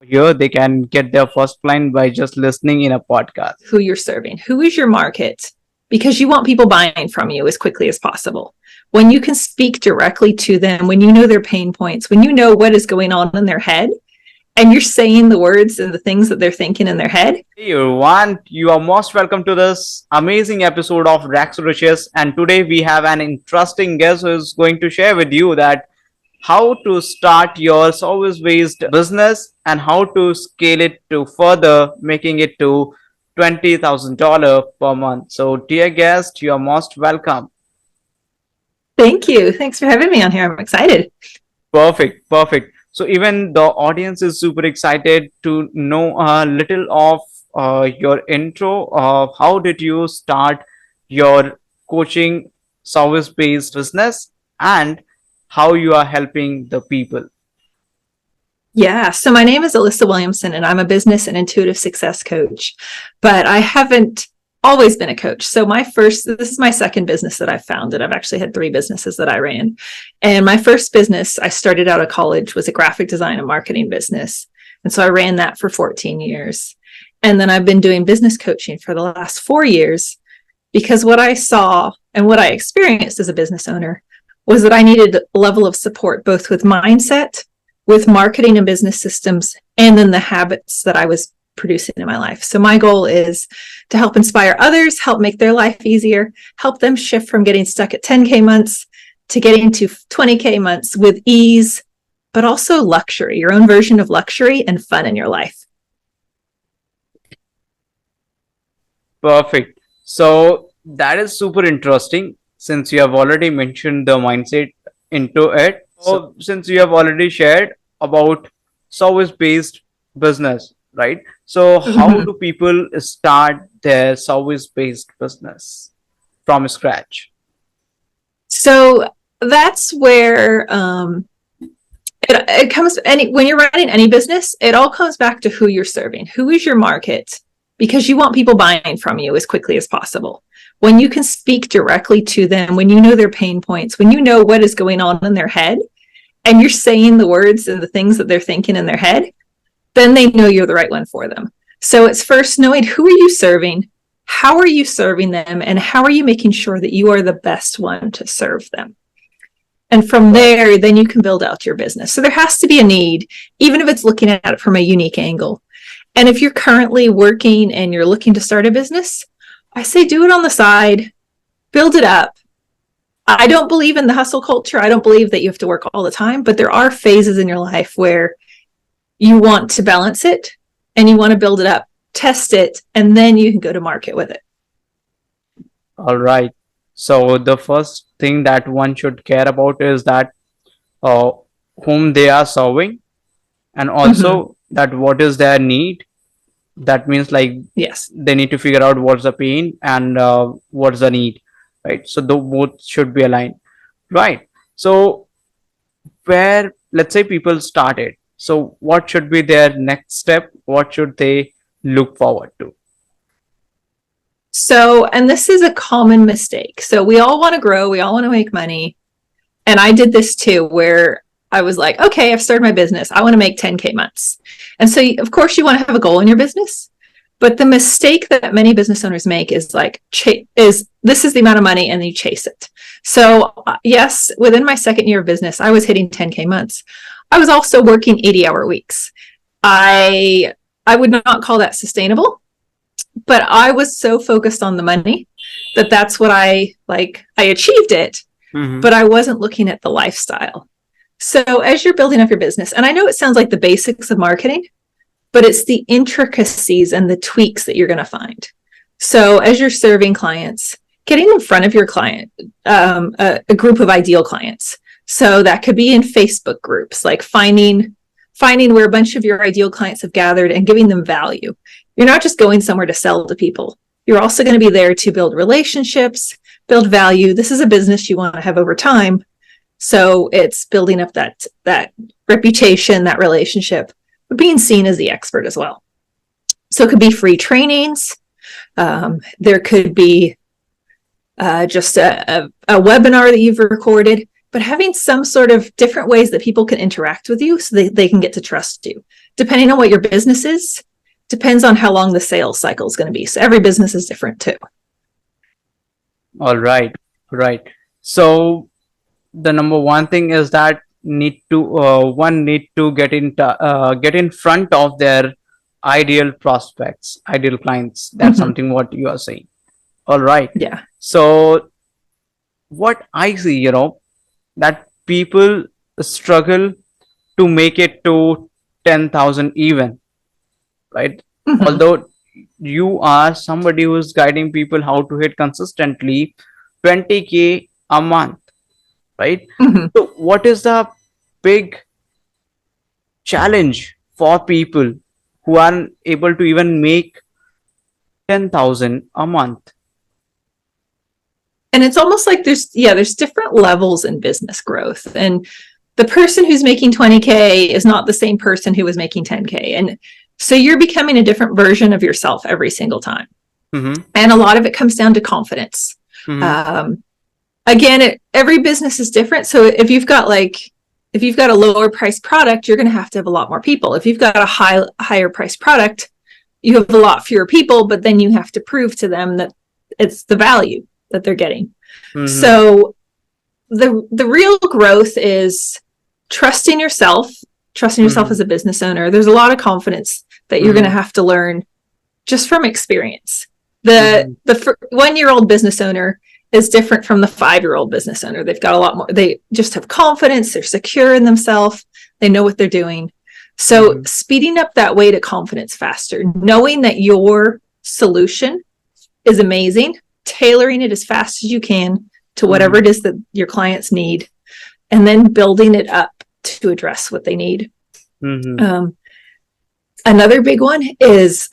Here they can get their first client by just listening in a podcast. Who you're serving, who is your market, because you want people buying from you as quickly as possible. When you can speak directly to them, when you know their pain points, when you know what is going on in their head, and you're saying the words and the things that they're thinking in their head. Hey everyone, you are most welcome to this amazing episode of Rax Riches. And today we have an interesting guest who is going to share with you that how to start your service based business and how to scale it to further making it to $20,000 per month. So dear guest, you are most welcome. Thank you. Thanks for having me on here. I'm excited. Perfect. So even the audience is super excited to know a little of your intro. How did you start your coaching service-based business and how you are helping the people? Yeah. So my name is Alyssa Williamson, and I'm a business and intuitive success coach, but I haven't always been a coach. So this is my second business that I've founded. I've actually had 3 businesses that I ran. And my first business I started out of college was a graphic design and marketing business. And so I ran that for 14 years. And then I've been doing business coaching for the last 4 years because what I saw and what I experienced as a business owner was that I needed a level of support, both with mindset, with marketing and business systems, and then the habits that I was producing in my life. So my goal is to help inspire others, help make their life easier, help them shift from getting stuck at 10K months to getting to 20K months with ease, but also luxury, your own version of luxury and fun in your life. Perfect. So that is super interesting since you have already mentioned the mindset into it. So since you have already shared about service-based business, right? So how do people start their service-based business from scratch? So that's where it comes. When you're running any business, it all comes back to who you're serving, who is your market, because you want people buying from you as quickly as possible. When you can speak directly to them, when you know their pain points, when you know what is going on in their head, and you're saying the words and the things that they're thinking in their head, then they know you're the right one for them. So it's first knowing who are you serving, how are you serving them, and how are you making sure that you are the best one to serve them. And from there, then you can build out your business. So there has to be a need, even if it's looking at it from a unique angle. And if you're currently working and you're looking to start a business, I say do it on the side, build it up. I don't believe in the hustle culture. I don't believe that you have to work all the time, but there are phases in your life where you want to balance it and you want to build it up, test it, and then you can go to market with it. All right. So the first thing that one should care about is that whom they are serving, and also that what is their need. That means yes, they need to figure out what's the pain and what's the need, right? So the both should be aligned, right? So where let's say people started, so what should be their next step? What should they look forward to? So, and this is a common mistake. So we all want to grow, we all want to make money. And I did this too, where I was like, okay, I've started my business. I want to make 10K months. And so, of course, you want to have a goal in your business. But the mistake that many business owners make is this is the amount of money and you chase it. So yes, within my second year of business, I was hitting 10K months. I was also working 80-hour weeks. I would not call that sustainable, but I was so focused on the money that that's what I achieved it, but I wasn't looking at the lifestyle. So as you're building up your business, and I know it sounds like the basics of marketing, but it's the intricacies and the tweaks that you're going to find. So as you're serving clients, getting in front of your client, a group of ideal clients. So that could be in Facebook groups, like finding where a bunch of your ideal clients have gathered and giving them value. You're not just going somewhere to sell to people. You're also going to be there to build relationships, build value. This is a business you want to have over time. So it's building up that reputation, that relationship, but being seen as the expert as well. So it could be free trainings. There could be just a webinar that you've recorded, but having some sort of different ways that people can interact with you so they can get to trust you. depending on what your business is, depends on how long the sales cycle is going to be. So every business is different too. All right. Right. So the number one thing is that one need to get in front of their ideal prospects, ideal clients. That's Mhm. something what you are saying. All right. Yeah. So what I see, that people struggle to make it to 10,000 even, right? Mhm. Although you are somebody who is guiding people how to hit consistently 20K a month, right? Mhm. So what is the big challenge for people who aren't able to even make 10,000 a month? And it's almost like there's different levels in business growth. And the person who's making 20K is not the same person who was making 10K. And so you're becoming a different version of yourself every single time. Mm-hmm. And a lot of it comes down to confidence. Mm-hmm. Again, every business is different. So if you've got a lower price product, you're going to have a lot more people. If you've got a higher price product, you have a lot fewer people, but then you have to prove to them that it's the value that they're getting. Mm-hmm. So the real growth is trusting yourself Mm-hmm. as a business owner. There's a lot of confidence that you're Mm-hmm. going to have to learn just from experience. Mm-hmm. The 1-year-old business owner is different from the 5-year-old business owner. They've got a lot more. They just have confidence. They're secure in themselves. They know what they're doing. So Mm-hmm. speeding up that way to confidence faster, knowing that your solution is amazing, tailoring it as fast as you can to whatever it is that your clients need, and then building it up to address what they need. Mm-hmm. Another big one is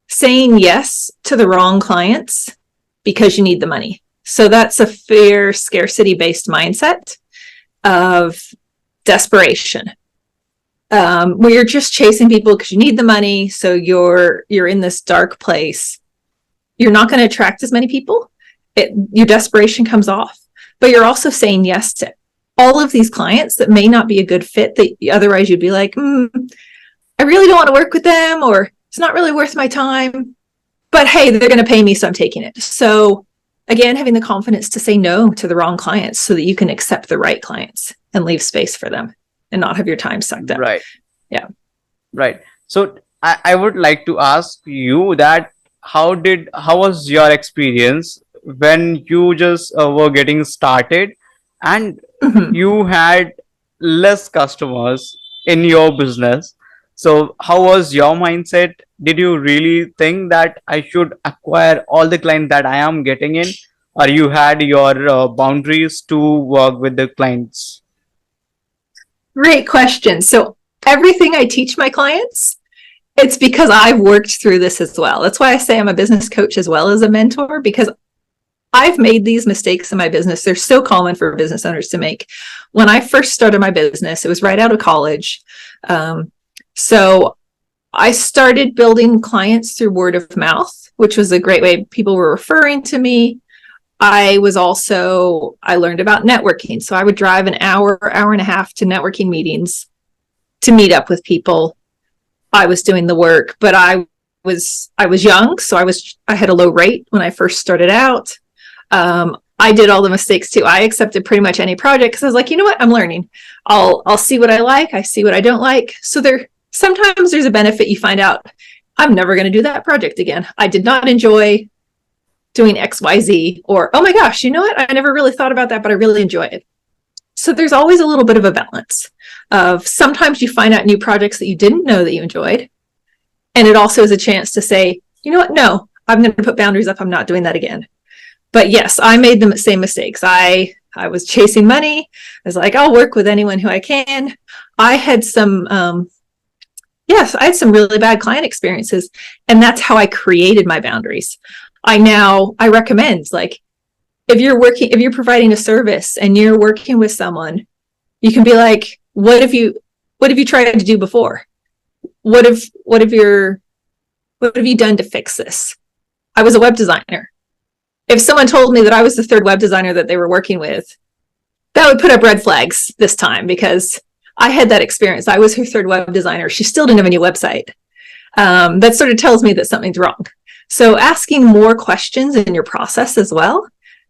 saying yes to the wrong clients because you need the money. So that's a fear scarcity based mindset of desperation, where you're just chasing people because you need the money. So you're in this dark place. You're not going to attract as many people. Your desperation comes off, but you're also saying yes to all of these clients that may not be a good fit, that otherwise you'd be like, I really don't want to work with them, or it's not really worth my time, but hey, they're going to pay me, so I'm taking it. So again, having the confidence to say no to the wrong clients so that you can accept the right clients and leave space for them and not have your time sucked up. Right. Yeah. Right. So I would like to ask you that how was your experience when you just were getting started and Mhm. you had less customers in your business? So how was your mindset? Did you really think that I should acquire all the clients that I am getting in, or you had your boundaries to work with the clients? Great question. So everything I teach my clients, it's because I've worked through this as well. That's why I say I'm a business coach as well as a mentor, because I've made these mistakes in my business. They're so common for business owners to make. When I first started my business, it was right out of college. So I started building clients through word of mouth, which was a great way. People were referring to me. I learned about networking. So I would drive an hour and a half to networking meetings to meet up with people. I was doing the work, but I was young. So I had a low rate when I first started out. I did all the mistakes too. I accepted pretty much any project because I was like, you know what? I'm learning. I'll see what I like. I see what I don't like. So sometimes there's a benefit. You find out I'm never going to do that project again. I did not enjoy doing XYZ, or, oh my gosh, you know what? I never really thought about that, but I really enjoy it. So there's always a little bit of a balance of sometimes you find out new projects that you didn't know that you enjoyed. And it also is a chance to say, you know what? No, I'm going to put boundaries up. I'm not doing that again. But yes, I made the same mistakes. I was chasing money. I was like, I'll work with anyone who I can. I had some really bad client experiences, and that's how I created my boundaries. I recommend, like, if you're providing a service and you're working with someone, you can be like, what have you tried to do before? What have you done to fix this? I was a web designer. If someone told me that I was the third web designer that they were working with, that would put up red flags this time, because I had that experience. I was her third web designer. She still didn't have a new website. That sort of tells me that something's wrong. So asking more questions in your process as well.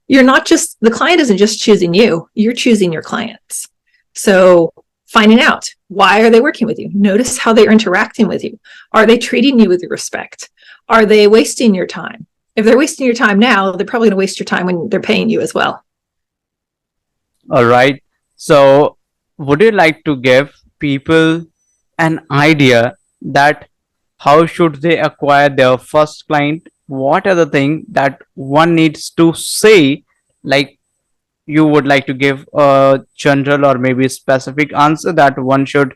The client isn't just choosing you, you're choosing your clients. So finding out, why are they working with you? Notice how they're interacting with you. Are they treating you with respect? Are they wasting your time? If they're wasting your time now, they're probably going to waste your time when they're paying you as well. All right. So, would you like to give people an idea that how should they acquire their first client? What are the things that one needs to say? Like, you would like to give a general or maybe specific answer that one should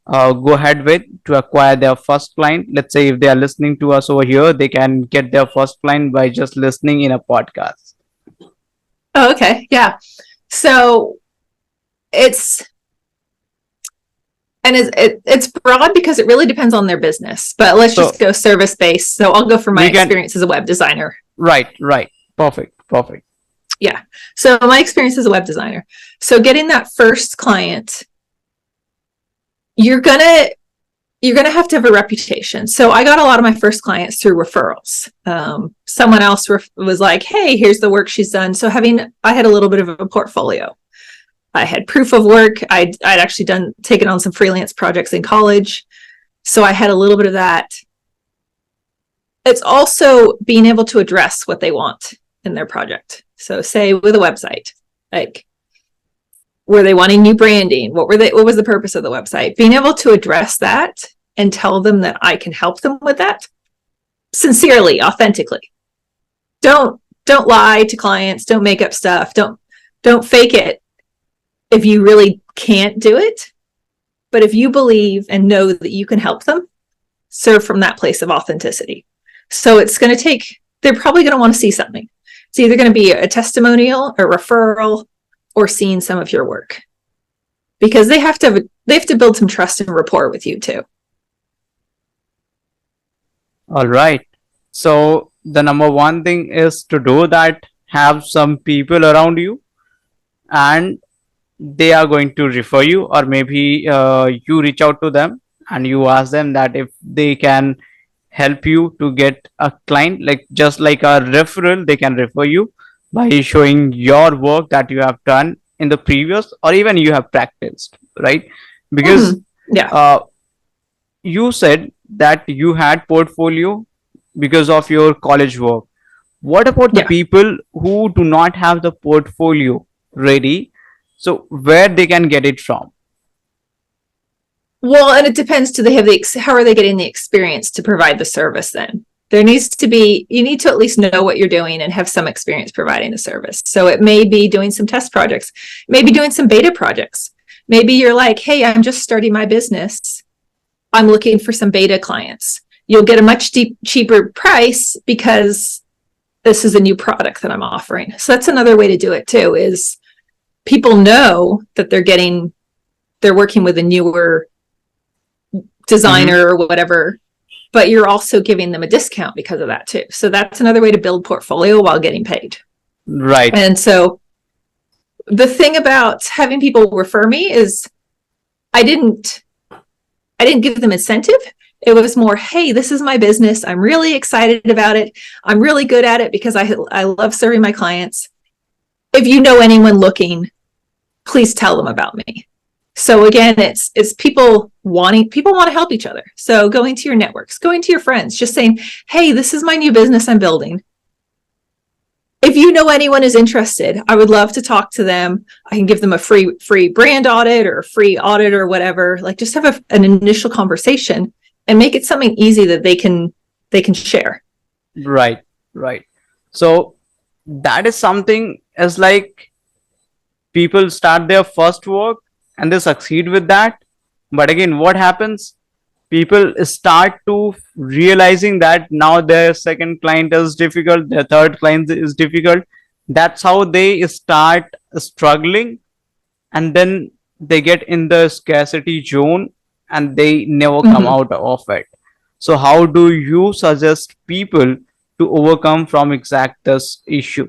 go ahead with to acquire their first client. Let's say if they are listening to us over here, they can get their first client by just listening in a podcast. Oh, okay. Yeah. So it's broad because it really depends on their business, but let's just go service based. So I'll go for my experience as a web designer. Right. Perfect. Yeah. So my experience as a web designer. So getting that first client, you're gonna have to have a reputation. So I got a lot of my first clients through referrals. Someone else was like, hey, here's the work she's done. So I had a little bit of a portfolio. I had proof of work. I'd actually taken on some freelance projects in college. So I had a little bit of that. It's also being able to address what they want in their project. So say with a website, like, were they wanting new branding? What was the purpose of the website? Being able to address that and tell them that I can help them with that sincerely, authentically. Don't lie to clients. Don't make up stuff. Don't fake it if you really can't do it. But if you believe and know that you can help them, serve from that place of authenticity. So it's going to take, they're probably going to want to see something. It's either going to be a testimonial, a referral, or seeing some of your work, because they have to build some trust and rapport with you too. All right. So the number one thing is to do that, have some people around you and they are going to refer you, or maybe you reach out to them and you ask them that if they can help you to get a client, like just like a referral, they can refer you by showing your work that you have done in the previous or even you have practiced, right? Because you said that you had portfolio because of your college work. What about the people who do not have the portfolio ready? So where they can get it from? Well, and it depends. Do they have how are they getting the experience to provide the service then? You need to at least know what you're doing and have some experience providing the service. So it may be doing some test projects, maybe doing some beta projects. Maybe you're like, hey, I'm just starting my business. I'm looking for some beta clients. You'll get a much cheaper price because this is a new product that I'm offering. So that's another way to do it too, is people know that they're working with a newer designer or whatever, but you're also giving them a discount because of that too. So that's another way to build portfolio while getting paid. Right. And so the thing about having people refer me is I didn't give them incentive. It was more, hey, this is my business. I'm really excited about it. I'm really good at it because I love serving my clients. If you know anyone looking, please tell them about me. So again, it's people want to help each other. So going to your networks, going to your friends, just saying, hey, this is my new business I'm building. If you know anyone is interested, I would love to talk to them. I can give them a free brand audit or a free audit or whatever. Like, just have an initial conversation and make it something easy that they can share. Right. So that is something as like people start their first work and they succeed with that. But again, what happens? People start to realizing that now their second client is difficult, their third client is difficult. That's how they start struggling, and then they get in the scarcity zone and they never come out of it. So how do you suggest people to overcome from exact this issue?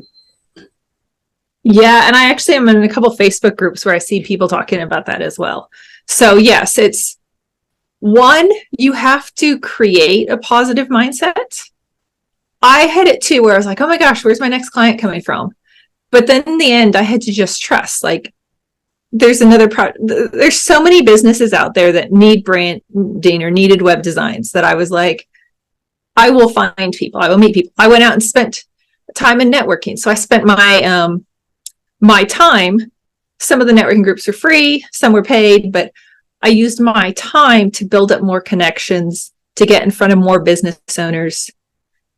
Yeah, and I actually am in a couple of Facebook groups where I see people talking about that as well. So yes, it's one, you have to create a positive mindset. I had it too, where I was like, oh my gosh, where's my next client coming from? But then in the end, I had to just trust, like, there's there's so many businesses out there that need branding or needed web designs that I was like, I will find people, I will meet people. I went out and spent time in networking. So I spent my time. Some of the networking groups were free, some were paid, but I used my time to build up more connections, to get in front of more business owners.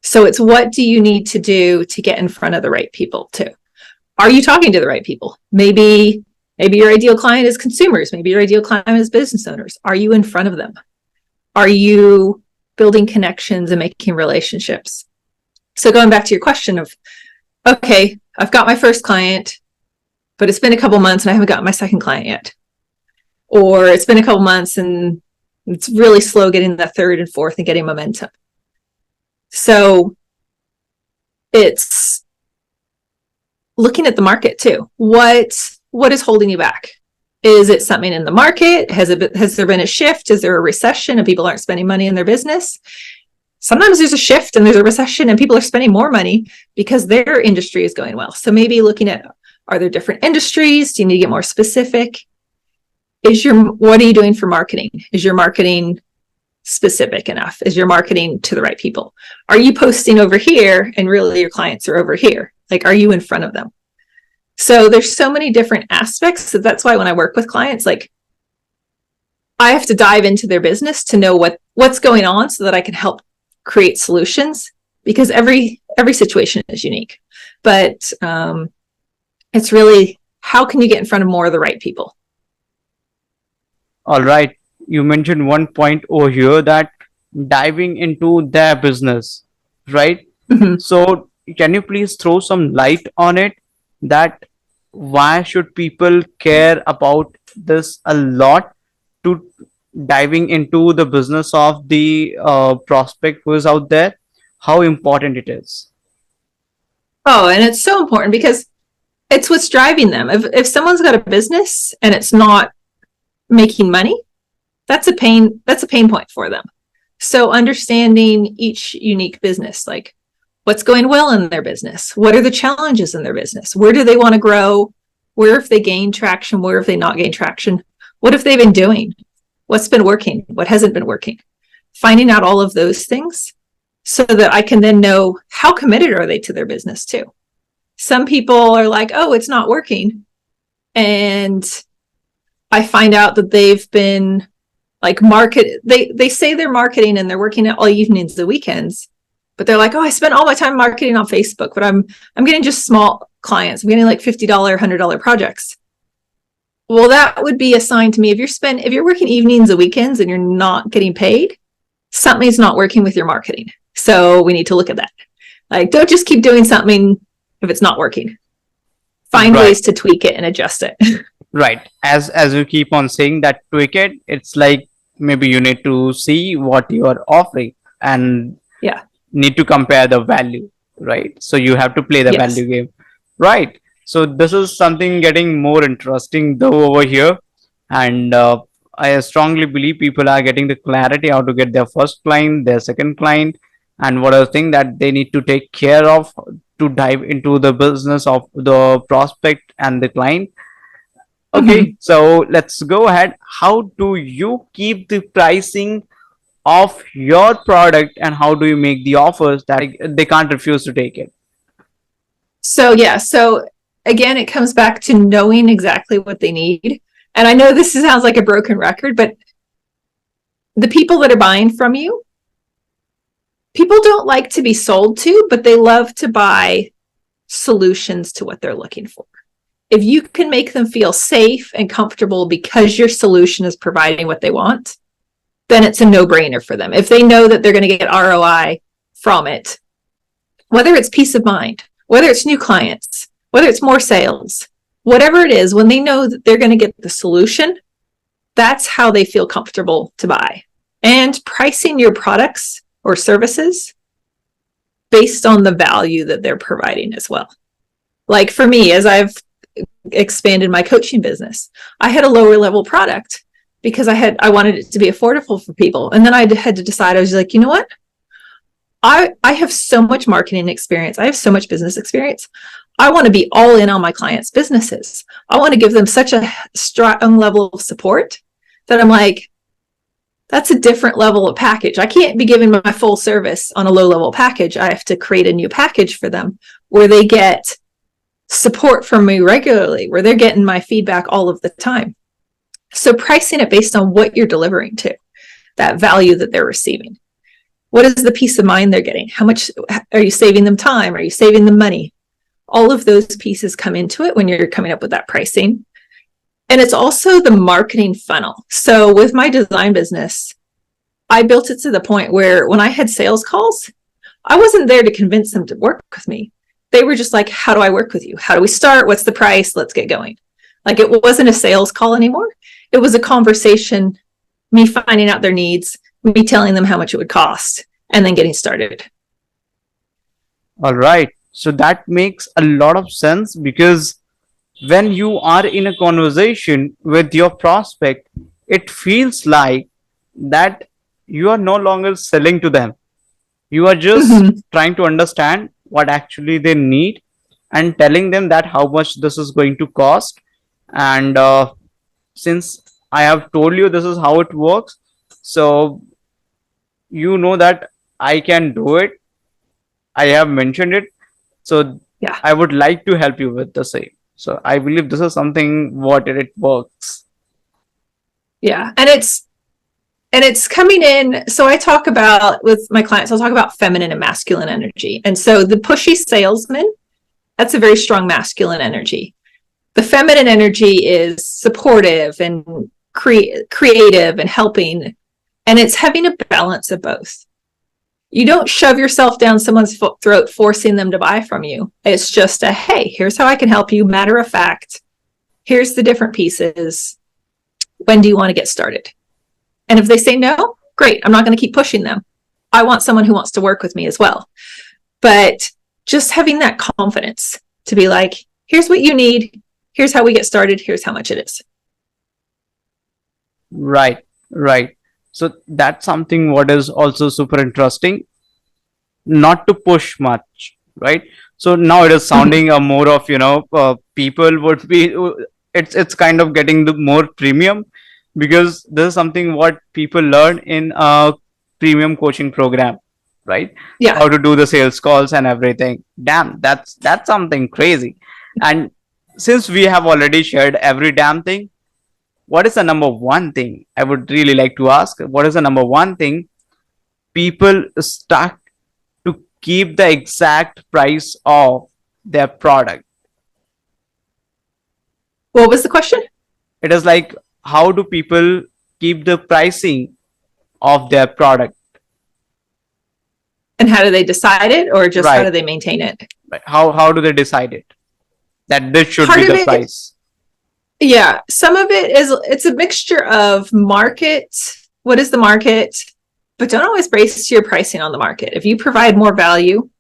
So it's, what do you need to do to get in front of the right people too? Are you talking to the right people? Maybe your ideal client is consumers. Maybe your ideal client is business owners. Are you in front of them? Are you building connections and making relationships? So going back to your question of, okay, I've got my first client, but it's been a couple months and I haven't gotten my second client yet. Or it's been a couple months and it's really slow getting the third and fourth and getting momentum. So it's looking at the market too. What is holding you back? Is it something in the market? Has there been a shift? Is there a recession and people aren't spending money in their business? Sometimes there's a shift and there's a recession and people are spending more money because their industry is going well. So maybe looking at, are there different industries? Do you need to get more specific? What are you doing for marketing? Is your marketing specific enough? Is your marketing to the right people? Are you posting over here and really your clients are over here? Like, are you in front of them? So there's so many different aspects. So that's why when I work with clients, like, I have to dive into their business to know what's going on so that I can help create solutions, because every situation is unique. But it's really, how can you get in front of more of the right people? All right. You mentioned one point over here, that diving into their business, right? Mm-hmm. So can you please throw some light on it, that why should people care about this a lot, to diving into the business of the prospect who is out there, how important it is? Oh, and it's so important because it's what's driving them. If someone's got a business and it's not making money, that's a pain point for them. So understanding each unique business, like, what's going well in their business? What are the challenges in their business? Where do they want to grow? Where have they gained traction? Where have they not gained traction? What have they been doing? What's been working? What hasn't been working? Finding out all of those things so that I can then know, how committed are they to their business too? Some people are like, oh, it's not working. And I find out that they've been like they say they're marketing and they're working at all evenings and weekends, but they're like, oh, I spent all my time marketing on Facebook, but I'm getting just small clients. I'm getting like $50, $100 projects. Well, that would be a sign to me. If you're working evenings and weekends and you're not getting paid, something's not working with your marketing. So we need to look at that. Like, don't just keep doing something if it's not working. Find ways to tweak it and adjust it. Right. As you keep on saying that tweak it, it's like, maybe you need to see what you are offering and Yeah. need to compare the value, right? So you have to play the Yes. value game, right? So this is something getting more interesting though over here, and I strongly believe people are getting the clarity how to get their first client, their second client, and what are the things that they need to take care of to dive into the business of the prospect and the client. Okay, so let's go ahead. How do you keep the pricing of your product, and how do you make the offers that they can't refuse to take it? So again, it comes back to knowing exactly what they need. And I know this sounds like a broken record, but the people that are buying from you, people don't like to be sold to, but they love to buy solutions to what they're looking for. If you can make them feel safe and comfortable because your solution is providing what they want, then it's a no-brainer for them. If they know that they're going to get ROI from it, whether it's peace of mind, whether it's new clients, whether it's more sales, whatever it is, when they know that they're going to get the solution, that's how they feel comfortable to buy. And pricing your products or services based on the value that they're providing as well. Like for me, as I've expanded my coaching business, I had a lower level product, because I wanted it to be affordable for people. And then I had to decide, I was like, you know what? I have so much marketing experience. I have so much business experience. I want to be all in on my clients' businesses. I want to give them such a strong level of support that I'm like, that's a different level of package. I can't be giving my full service on a low level package. I have to create a new package for them where they get support from me regularly, where they're getting my feedback all of the time. So pricing it based on what you're delivering to, that value that they're receiving. What is the peace of mind they're getting? How much are you saving them time? Are you saving them money? All of those pieces come into it when you're coming up with that pricing. And it's also the marketing funnel. So with my design business, I built it to the point where when I had sales calls, I wasn't there to convince them to work with me. They were just like, how do I work with you? How do we start? What's the price? Let's get going. Like, it wasn't a sales call anymore. It was a conversation, me finding out their needs, me telling them how much it would cost, and then getting started. All right. So that makes a lot of sense, because when you are in a conversation with your prospect, it feels like that you are no longer selling to them. You are just trying to understand what actually they need and telling them that how much this is going to cost. And since I have told you this is how it works, so you know that I can do it. I have mentioned it. So Yeah. I would like to help you with the same. So I believe this is something what it works. Yeah. And it's coming in. So I talk about with my clients, I'll talk about feminine and masculine energy. And so the pushy salesman, that's a very strong masculine energy. The feminine energy is supportive and creative and helping. And it's having a balance of both. You don't shove yourself down someone's throat, forcing them to buy from you. It's just a, hey, here's how I can help you. Matter of fact, here's the different pieces. When do you want to get started? And if they say no, great. I'm not going to keep pushing them. I want someone who wants to work with me as well. But just having that confidence to be like, here's what you need. Here's how we get started. Here's how much it is. Right, right. So that's something what is also super interesting. Not to push much, right? So now it is sounding a more of, people would be, it's kind of getting the more premium, because this is something what people learn in a premium coaching program, right? Yeah. How to do the sales calls and everything. Damn, that's something crazy. And since we have already shared every damn thing, what is the number one thing I would really like to ask? What is the number one thing people start to keep the exact price of their product? What was the question? It is like, how do people keep the pricing of their product? And how do they decide it, or just how Right. do they maintain it? How do they decide it that this should Part be of the it- price? Yeah, some of it is, it's a mixture of market. What is the market? But don't always base your pricing on the market. If you provide more value,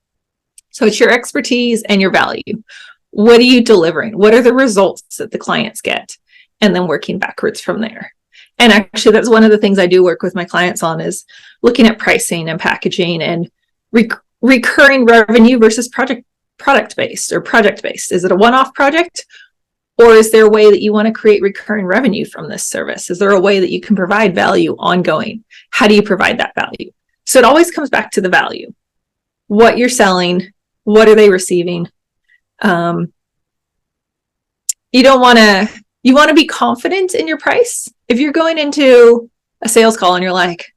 so it's your expertise and your value. What are you delivering? What are the results that the clients get? And then working backwards from there. And actually, that's one of the things I do work with my clients on, is looking at pricing and packaging and recurring revenue versus product based or project based. Is it a one-off project? Or is there a way that you want to create recurring revenue from this service? Is there a way that you can provide value ongoing? How do you provide that value? So it always comes back to the value. What you're selling, what are they receiving? You want to be confident in your price. If you're going into a sales call and you're like,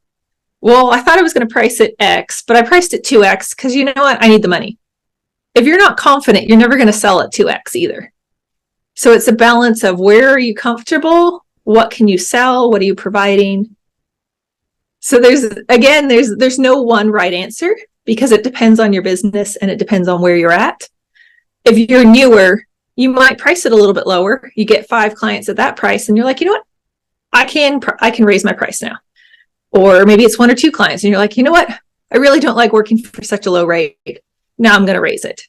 well, I thought I was going to price it X, but I priced it 2X because you know what? I need the money. If you're not confident, you're never going to sell at 2X either. So it's a balance of, where are you comfortable? What can you sell? What are you providing? So there's no one right answer, because it depends on your business and it depends on where you're at. If you're newer, you might price it a little bit lower. You get 5 clients at that price and you're like, you know what? I can raise my price now. Or maybe it's 1 or 2 clients and you're like, you know what? I really don't like working for such a low rate. Now I'm going to raise it.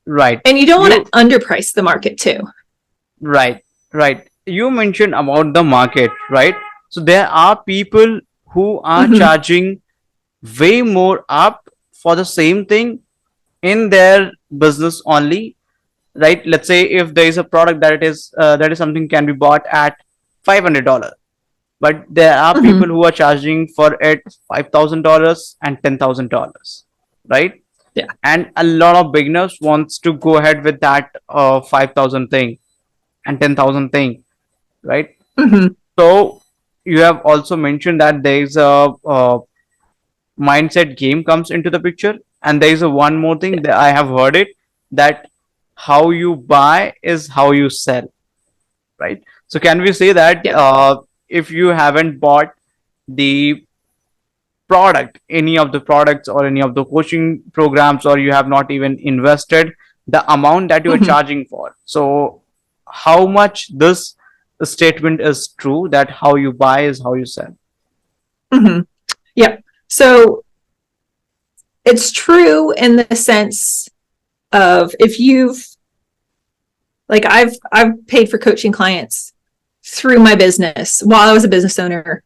Right. And you don't want to underprice the market too. Right. you mentioned about the market, right? So there are people who are Mhm. charging way more up for the same thing in their business only, right? Let's say if there is a product that is something can be bought at $500, but there are people Mhm. who are charging for it $5,000 and $10,000, right? Yeah. And a lot of beginners wants to go ahead with that 5,000 thing and 10,000 thing, right? Mhm. So you have also mentioned that there is a mindset game comes into the picture, and there is a one more thing that I have heard it, that how you buy is how you sell, right? So can we say that Yep. if you haven't bought the product, any of the products or any of the coaching programs, or you have not even invested the amount that you are Mhm. charging for, so how much this statement is true, that how you buy is how you sell? Mhm. Yep. So it's true in the sense of if you've like I've paid for coaching clients through my business while I was a business owner.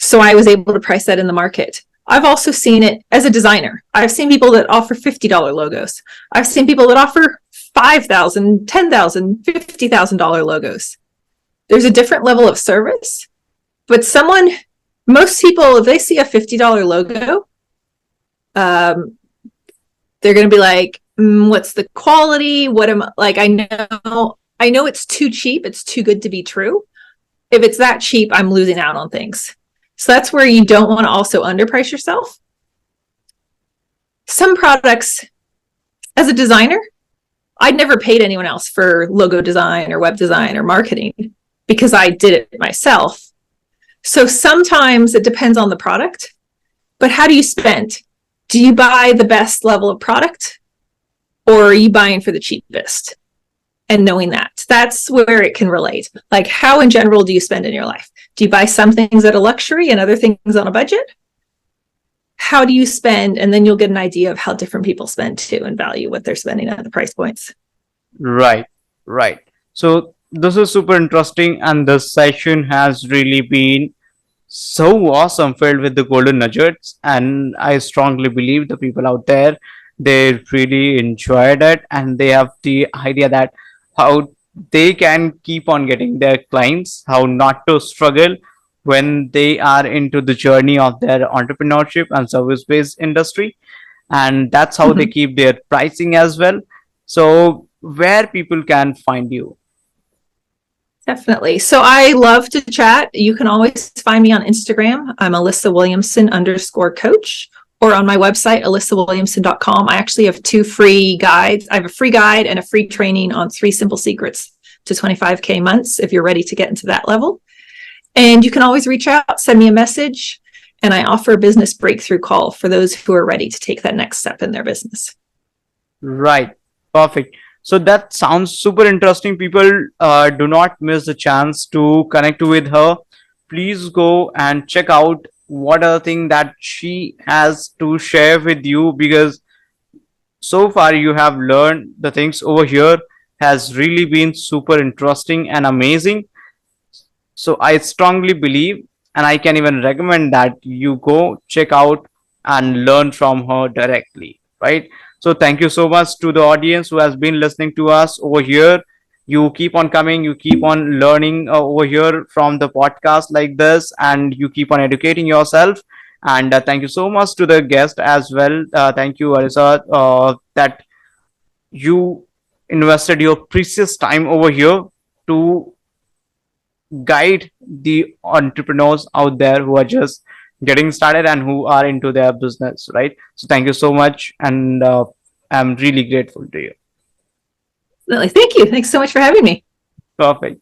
So I was able to price that in the market. I've also seen it as a designer. I've seen people that offer $50 logos. I've seen people that offer $5,000, $10,000, $50,000 logos. There's a different level of service, but most people, if they see a $50 logo, um, they're going to be like, what's the quality? What am like? I know it's too cheap. It's too good to be true. If it's that cheap, I'm losing out on things. So that's where you don't want to also underprice yourself. Some products, as a designer, I'd never paid anyone else for logo design or web design or marketing because I did it myself. So sometimes it depends on the product, but how do you spend? Do you buy the best level of product or are you buying for the cheapest? And knowing that's where it can relate. Like, how in general do you spend in your life? Do you buy some things at a luxury and other things on a budget? How do you spend? And then you'll get an idea of how different people spend too and value what they're spending at the price points. Right, right. So this is super interesting, and this session has really been so awesome, filled with the golden nuggets. And I strongly believe the people out there, they really enjoyed it, and they have the idea that how they can keep on getting their clients, how not to struggle when they are into the journey of their entrepreneurship and service based industry. And that's how they Mhm. keep their pricing as well. So where people can find you? Definitely. So I love to chat. You can always find me on Instagram. I'm Alyssa Williamson _coach, or on my website, alyssawilliamson.com. I actually have 2 free guides. I have a free guide and a free training on 3 simple secrets to 25K months if you're ready to get into that level. And you can always reach out, send me a message, and I offer a business breakthrough call for those who are ready to take that next step in their business. Right. Perfect. So that sounds super interesting. People, do not miss the chance to connect with her. Please go and check out what are the thing that she has to share with you, because so far you have learned the things over here has really been super interesting and amazing. So I strongly believe, and I can even recommend that you go check out and learn from her directly, right? So thank you so much to the audience who has been listening to us over here. You keep on coming, you keep on learning over here from the podcast like this, and you keep on educating yourself. And thank you so much to the guest as well. Thank you, Alyssa, that you invested your precious time over here to guide the entrepreneurs out there who are just getting started and who are into their business, right? So thank you so much, and I'm really grateful to you. Thank you. Thanks so much for having me. Perfect.